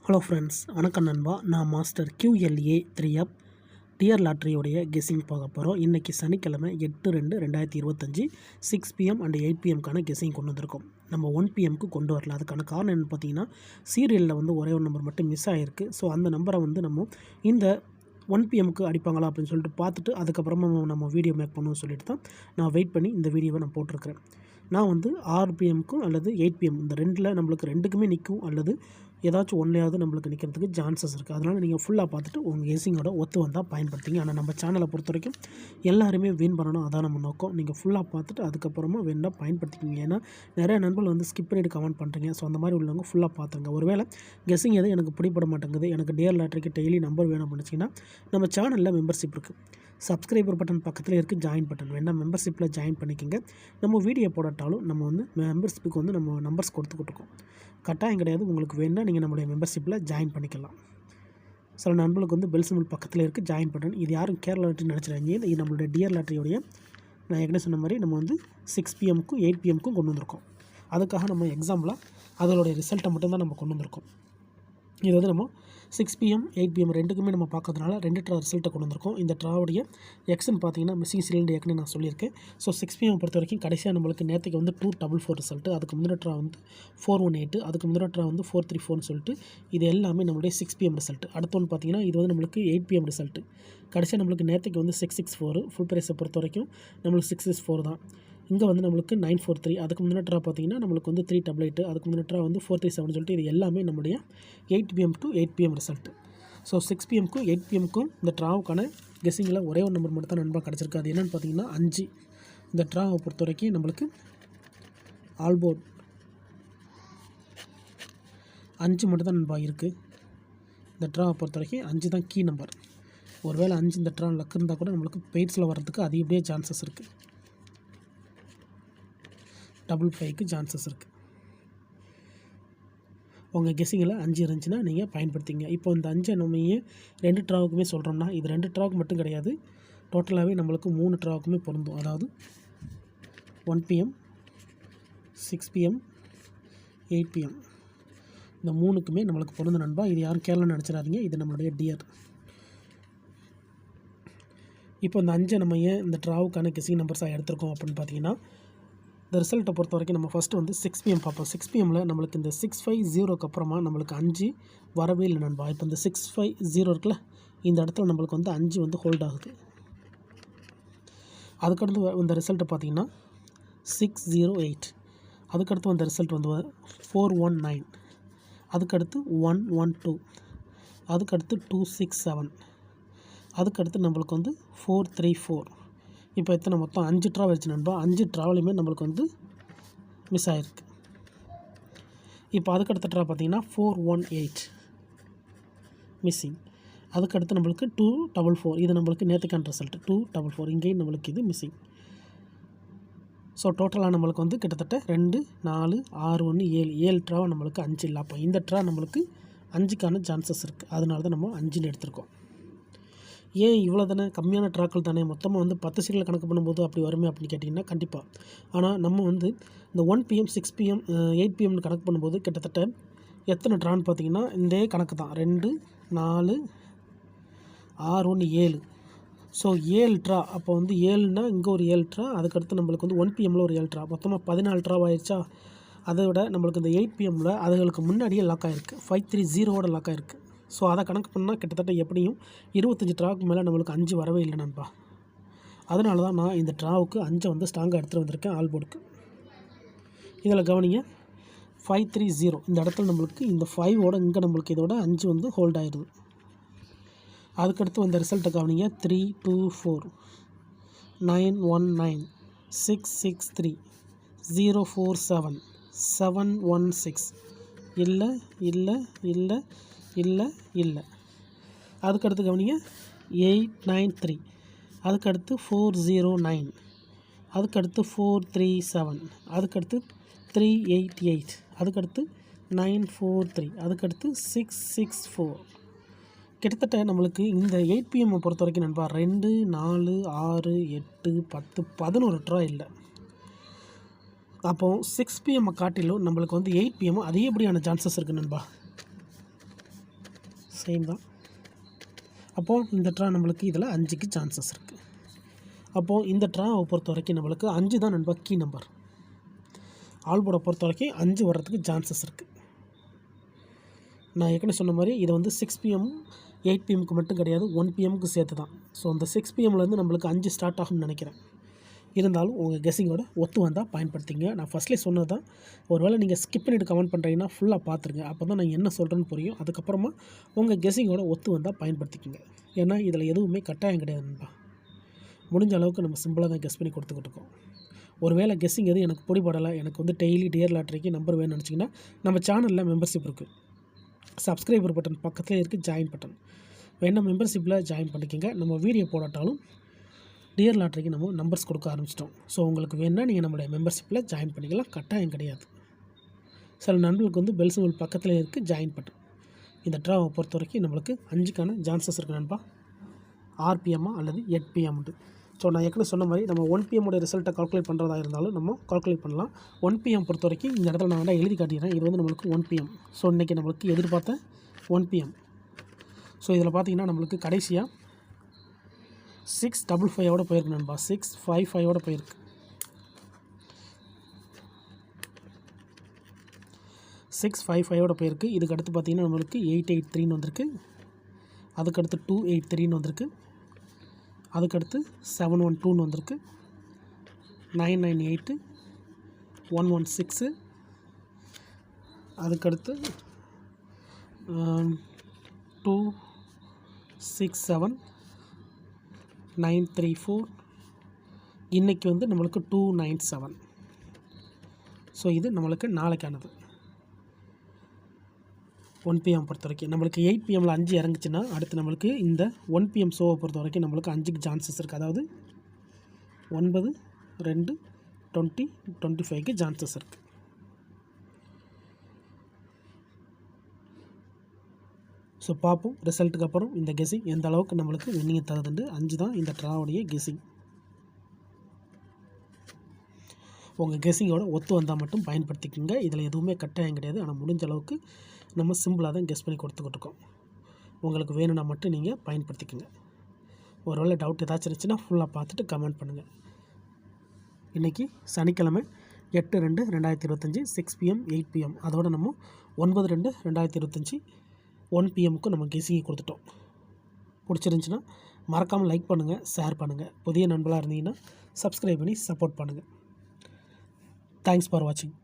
Hello friends, வணக்கம் நண்பா. நான் மாஸ்டர் QLA 3F டிஆர் லாட்ரியோடைய கெஸ்ஸிங் பார்க்க போகிறோம். இன்றைக்கி சனிக்கிழமை 8/2/2025 6 PM அண்ட் 8 PMக்கான கெஸ்ஸிங் கொண்டு வந்திருக்கோம். நம்ம 1 PMக்கு கொண்டு வரல. அதுக்கான காரணம் என்னென்னு பார்த்தீங்கன்னா, சீரியலில் ஒரே ஒரு நம்பர் மட்டும் மிஸ் ஆகிருக்கு. ஸோ அந்த நம்பரை நம்ம இந்த 1 PMக்கு அடிப்பாங்களா அப்படின்னு சொல்லிட்டு பார்த்துட்டு அதுக்கப்புறமா நம்ம வீடியோ மேக் பண்ணுவோம்னு சொல்லிட்டு தான் நான் வெயிட் பண்ணி இந்த வீடியோவை நான் போட்டிருக்கிறேன். நான் 6 PMக்கும் அல்லது 8 PM இந்த ரெண்டில் நம்மளுக்கு ரெண்டுக்குமே நிற்கும், அல்லது ஏதாச்சும் ஒன்றையாவது நம்மளுக்கு நிற்கிறதுக்கு சான்சஸ் இருக்குது. அதனால் நீங்கள் ஃபுல்லாக பார்த்துட்டு உங்கள் கெஸ்ஸிங்கோட ஒத்து வந்தால் பயன்படுத்திங்க. ஆனால் நம்ம சேனலை பொறுத்த வரைக்கும் எல்லாருமே வின் பண்ணணும், அதான் நம்ம நோக்கம். நீங்கள் ஃபுல்லாக பார்த்துட்டு அதுக்கப்புறமா வேணால் பயன்படுத்திக்கிங்க. ஏன்னா நிறைய நண்பர்கள் ஸ்கிப் பண்ணிட்டு கமெண்ட் பண்ணுறீங்க. ஸோ அந்த மாதிரி உள்ளவங்க ஃபுல்லாக பார்த்துங்க. ஒருவேளை கெஸ்ஸிங் எதுவும் எனக்கு பிடிபட மாட்டேங்குது, எனக்கு டிஆர் லாட்ரிக்கு டெய்லி நம்பர் வேணும் அப்படின்னா நம்ம சேனலில் மெம்பர்ஷிப் இருக்குது. சப்ஸ்கிரைபர் பட்டன் பக்கத்தில் இருக்குது ஜாயின் பட்டன், வேணால் மெம்பர்ஷிப்பில் ஜாயின் பண்ணிக்கோங்க. நம்ம வீடியோ போடட்டாலும் நம்ம மெம்பர்ஷிப்புக்கு நம்ம நம்பர்ஸ் கொடுத்துக்கிட்டு இருக்கோம். கட்டாயம் கிடையாது. உங்களுக்கு வேணால் நீங்கள் நம்மளுடைய மெம்பர்ஷிப்பில் ஜாயின் பண்ணிக்கலாம். சில நண்பர்களுக்கு பெல் சிம்பிள் பக்கத்தில் இருக்குது ஜாயின் பட்டன். இது யாரும் கேரளா லாட்ரி நினச்சிடாங்க. இது நம்மளுடைய டிஆர் லாட்ரியோடைய நான் ஏற்கனவே சொன்ன மாதிரி நம்ம 6 PMக்கும் 8 PMக்கும் கொண்டு வந்திருக்கோம். அதுக்காக நம்ம எக்ஸாம்பிளாக அதோடைய ரிசல்ட்டை மட்டும்தான் நம்ம கொண்டு வந்திருக்கோம். இது நம்ம 6 PM 8 PM ரெண்டுக்குமே நம்ம பார்க்கறதுனால 2 ட்ரா ரிசல்ட்டை கொண்டு வந்திருக்கோம். இந்த ட்ராவுடைய எக்ஸ்ன்னு பார்த்தீங்கன்னா மிஸ்ஸிங் சிலிண்டர் ஏற்கனவே நான் சொல்லியிருக்கேன். ஸோ 6 PM பொறுத்த வரைக்கும் கடைசியாக நம்மளுக்கு நேற்றுக்கு 244 ரிசல்ட்டு, அதுக்கு முந்தின ட்ரா 418, அதுக்கு முந்தின ட்ரா 434ன்னு சொல்லிட்டு இது எல்லாமே நம்மளுடைய 6 PM ரிசல்ட்டு. அடுத்த ஒன்று பார்த்தீங்கன்னா இது நம்மளுக்கு 8 PM ரிசல்ட்டு. கடைசியாக நம்மளுக்கு நேற்றுக்கு 664, ஃபுல் ப்ரைஸை பொறுத்த வரைக்கும் நம்மளுக்கு 664 தான். இங்கே நம்மளுக்கு 943, அதுக்கு முந்தின ட்ரா பார்த்தீங்கன்னா நம்மளுக்கு 388, அதுக்கு முந்தின ட்ரா 437 சொல்லிட்டு இது எல்லாமே நம்முடைய 8 PM to 8 PM result. So 6 PMக்கும் 8 PMக்கும் இந்த ட்ராவுக்கான கெஸ்ஸிங்கில் ஒரே ஒரு நம்பர் மட்டும் தான் நண்பா கிடச்சிருக்கு. அது என்னென்னு பார்த்தீங்கன்னா 5. இந்த ட்ராவை பொறுத்த வரைக்கும் நம்மளுக்கு ஆல்போர்ட் 5 மட்டும் தான் நண்பா இருக்குது. இந்த ட்ராவை பொறுத்த வரைக்கும் 5 தான் கீ நம்பர். ஒருவேளை 5 இந்த ட்ரா லக் இருந்தால் கூட நம்மளுக்கு பெய்ட்ஸில் வர்றதுக்கு அதிகப்படியே சான்சஸ் இருக்குது. 555க்கு சான்சஸ் இருக்குது. உங்கள் கெஸ்ஸிங்கில் 5 இருந்துச்சுன்னா நீங்கள் பயன்படுத்திங்க. இப்போ இந்த 5 நம்ம 2 ட்ராவுக்குமே சொல்கிறோம்னா இது 2 ட்ராவுக்கு மட்டும் கிடையாது, டோட்டலாகவே நம்மளுக்கு 3 ட்ராவுக்குமே பொருந்தும். அதாவது 1 PM 6 PM 8 PM இந்த 3க்குமே நம்மளுக்கு பொருந்தும் நண்பா. இது யாரும் கேரளா நினச்சிடாதீங்க, இது நம்மளுடைய டிஆர். இப்போ இந்த 5 நம்ம இந்த ட்ராவுக்கான கெஸ்ஸிங் நம்பர்ஸாக எடுத்திருக்கோம் அப்படின்னு பார்த்தீங்கன்னா, இந்த ரிசல்ட்டை பொறுத்த வரைக்கும் நம்ம ஃபஸ்ட்டு 6 PM பார்ப்போம். 6 PMல நம்மளுக்கு இந்த 650க்கு அப்புறமா நம்மளுக்கு 5 வரவே இல்லை நண்பா. இப்போ இந்த 650 இருக்குல்ல, இந்த இடத்துல நம்மளுக்கு 5 ஹோல்ட் ஆகுது. அதுக்கடுத்து இந்த ரிசல்ட்டை பார்த்தீங்கன்னா 608, அதுக்கடுத்து வந்த ரிசல்ட் 419, அதுக்கடுத்து 112, அதுக்கடுத்து 267, அதுக்கடுத்து நம்மளுக்கு 434. இப்போ எத்தனை மொத்தம் 5 ட்ரா வச்சு நண்பா. 5 ட்ராவலையுமே நம்மளுக்கு மிஸ் ஆகிருக்கு. இப்போ அதுக்கடுத்த ட்ரா பார்த்தீங்கன்னா 418 மிஸ்ஸிங். அதுக்கடுத்து நம்மளுக்கு 244, இது நம்மளுக்கு நேற்றுக்கான ரிசல்ட் 244. இங்கேயும் நம்மளுக்கு இது மிஸ்ஸிங். ஸோ டோட்டலாக நம்மளுக்கு கிட்டத்தட்ட 2 4 6 1 7 ட்ராவை நம்மளுக்கு 5 இல்லை. அப்போ இந்த ட்ரா நம்மளுக்கு 5க்கான சான்சஸ் இருக்குது. அதனால தான் நம்ம 5ன்னு எடுத்திருக்கோம். ஏன் இவ்வளோ தானே, கம்மியான ட்ராக்கள் தானே, மொத்தமாக 10 சீரியல் கணக்கு பண்ணும்போது அப்படி வருமே அப்படின்னு கேட்டிங்கன்னா கண்டிப்பாக. ஆனால் நம்ம இந்த 1 PM 6 PM 8 PMனு கணக்கு பண்ணும்போது கிட்டத்தட்ட எத்தனை ட்ரான்னு பார்த்தீங்கன்னா இந்த கணக்கு தான். 2 4 6 1 7. So 7 draw. அப்போ 7னா இங்கே ஒரு 7 ட்ரா, அதுக்கடுத்து நம்மளுக்கு 1 PMல ஒரு 7 ட்ரா, மொத்தமாக 14 ட்ரா ஆயிடுச்சா. அதை விட நம்மளுக்கு இந்த 8 PMல அதுகளுக்கு முன்னாடியே லாக் ஆகிருக்கு, 530ஓட லாக் ஆகிருக்கு. ஸோ அதை கணக்கு பண்ணால் கிட்டத்தட்ட எப்படியும் 25 ட்ராவுக்கு மேலே நம்மளுக்கு 5 வரவே இல்லை நண்பா. அதனால தான் நான் இந்த ட்ராவுக்கு 5 ஸ்ட்ராங்காக எடுத்துகிட்டு வந்திருக்கேன் ஆல்போர்டுக்கு. இதில் கவனிங்க 530 இந்த இடத்துல நம்மளுக்கு இந்த 5ஓட இங்கே நம்மளுக்கு இதோட 5 ஹோல்ட் ஆகிடுது. அதுக்கடுத்து வந்த ரிசல்ட்டை கவனிங்க 324 919 663 047 716. இல்லை இல்லை இல்லை இல்லை இல்லை. அதுக்கடுத்து கவனிங்க 893, அதுக்கடுத்து 409, அதுக்கடுத்து 437, அதுக்கடுத்து 388, அதுக்கடுத்து 943, அதுக்கடுத்து 664. கிட்டத்தட்ட நம்மளுக்கு இந்த 8 PM பொறுத்த வரைக்கும் நண்பா 2 4 6 8 10 11 ட்ரா இல்லை. அப்போது 6 PM காட்டிலும் நம்மளுக்கு 8 PM அதிகப்படியான சான்சஸ் இருக்குது நண்பா. சேம் தான். அப்போது இந்த ட்ரா நம்மளுக்கு இதில் 5க்கு சான்சஸ் இருக்குது. அப்போது இந்த ட்ராவை பொறுத்த வரைக்கும் நம்மளுக்கு 5 தான் நண்பா கீ நம்பர். ஆல் போர்டை பொறுத்த வரைக்கும் 5 வர்றதுக்கு சான்சஸ் இருக்குது. நான் ஏற்கனவே சொன்ன மாதிரி இதை வந்து 6 PM 8 PMக்கு மட்டும் கிடையாது, 1 PMக்கு சேர்த்து தான். ஸோ அந்த 6 PMலேருந்து நம்மளுக்கு 5 ஸ்டார்ட் ஆகும்னு நினைக்கிறேன். இருந்தாலும் உங்கள் கெஸ்ஸிங்கோட ஒத்து வந்தால் பயன்படுத்திங்க. நான் ஃபஸ்ட்லேயே சொன்னது தான். ஒருவேளை நீங்கள் ஸ்கிப் பண்ணிவிட்டு கமெண்ட் பண்ணுறீங்கன்னா ஃபுல்லாக பார்த்துருங்க. அப்போ தான் நான் என்ன சொல்கிறேன்னு புரியும். அதுக்கப்புறமா உங்கள் கெஸ்ஸிங்கோட ஒத்து வந்தால் பயன்படுத்திக்கோங்க. ஏன்னா இதில் எதுவுமே கட்டாயம் கிடையாது நண்பா. முடிஞ்ச அளவுக்கு நம்ம சிம்பிளாக தான் கெஸ் பண்ணி கொடுத்துக்கிட்டு இருக்கோம். ஒருவேளை கெஸ்ஸிங் எதுவும் எனக்கு பிடிபடலை, எனக்கு வந்து டெய்லி டியர் லாட்டரிக்கு நம்பர் வேணும்னு நினச்சிங்கன்னா நம்ம சேனலில் மெம்பர்ஷிப் இருக்குது. சப்ஸ்கிரைபர் பட்டன் பக்கத்துலேயே இருக்குது ஜாயின் பட்டன். வேணா மெம்பர்ஷிப்பில் ஜாயின் பண்ணிக்கோங்க. நம்ம வீடியோ போடாட்டாலும் டியர் லாட்டரிக்கு நம்ம நம்பர்ஸ் கொடுக்க ஆரம்பிச்சிட்டோம். ஸோ உங்களுக்கு வேணால் நீங்கள் நம்மளுடைய மெம்பர்ஷிப்பில் ஜாயின் பண்ணிக்கலாம், கட்டாயம் கிடையாது. சில நண்பர்களுக்கு வந்து பெல் சிம்பிள் பக்கத்துலேயே இருக்குது ஜாயின் பட்டன். இந்த ட்ராவை பொறுத்த வரைக்கும் நம்மளுக்கு 5க்கான சான்சஸ் இருக்குது நண்பா. 6 PM அல்லது 8 PM. ஸோ நான் ஏற்கனவே சொன்ன மாதிரி நம்ம 1 PM உடைய ரிசல்ட்டை கால்குலேட் பண்ணுறதா இருந்தாலும் நம்ம கால்குலேட் பண்ணலாம். 1 PM பொறுத்த வரைக்கும் இந்த இடத்துல நான் வேணால் எழுதி காட்டிடுறேன். இது வந்து நம்மளுக்கு 1 PM. ஸோ இன்றைக்கி நம்மளுக்கு எதிர்பார்த்த 1 PM. ஸோ இதில் பார்த்தீங்கன்னா நம்மளுக்கு கடைசியாக 655 போயிருக்கு நண்பா. 655 போயிருக்கு. 655 போயிருக்கு. இதுக்கு அடுத்து பார்த்தீங்கன்னா நம்மளுக்கு 883 வந்திருக்கு. அதுக்கடுத்து 283 வந்திருக்கு. அதுக்கடுத்து 712 வந்திருக்கு. 998 116. அதுக்கடுத்து 267 934. இன்றைக்கி வந்து நம்மளுக்கு 297. ஸோ இது நம்மளுக்கு நாளைக்கானது 1 PM பொறுத்த வரைக்கும். நம்மளுக்கு 8 PMல 5 இறங்குச்சுன்னா அடுத்து நம்மளுக்கு இந்த 1 PM ஷோவை பொறுத்த வரைக்கும் நம்மளுக்கு 5க்கு சான்சஸ் இருக்குது. அதாவது 9, 2, 20, 25க்கு சான்சஸ் இருக்குது. ஸோ பார்ப்போம் ரிசல்ட்டுக்கு அப்புறம் இந்த கெஸ்ஸிங் எந்த அளவுக்கு நம்மளுக்கு வின்னிங்கை தருதுண்டு. 5 தான் இந்த ட்ராவுடைய கெஸ்ஸிங். உங்கள் கெஸ்ஸிங்கோட ஒத்து வந்தால் மட்டும் பயன்படுத்திக்கோங்க. இதில் எதுவுமே கட்டாயம் கிடையாது. ஆனால் முடிஞ்ச அளவுக்கு நம்ம சிம்பிளாக தான் கெஸ் பண்ணி கொடுத்துக்கிட்டு இருக்கோம். உங்களுக்கு வேணும்னா மட்டும் நீங்கள் பயன்படுத்திக்கோங்க. ஒருவேளை டவுட் ஏதாச்சும் இருந்துச்சுன்னா ஃபுல்லாக பார்த்துட்டு கமெண்ட் பண்ணுங்கள். இன்றைக்கி சனிக்கிழமை 8/2/2025 6 PM 8 PM. அதோடு நம்ம 9/2/2025 1 PMக்கு நம்ம கெஸ்ஸிங்கை கொடுத்துட்டோம். பிடிச்சிருந்துச்சின்னா மறக்காமல் லைக் பண்ணுங்கள், ஷேர் பண்ணுங்கள். புதிய நண்பர்களாக இருந்தீங்கன்னா சப்ஸ்கிரைப் பண்ணி சப்போர்ட் பண்ணுங்கள். தேங்க்ஸ் ஃபார் வாட்சிங்.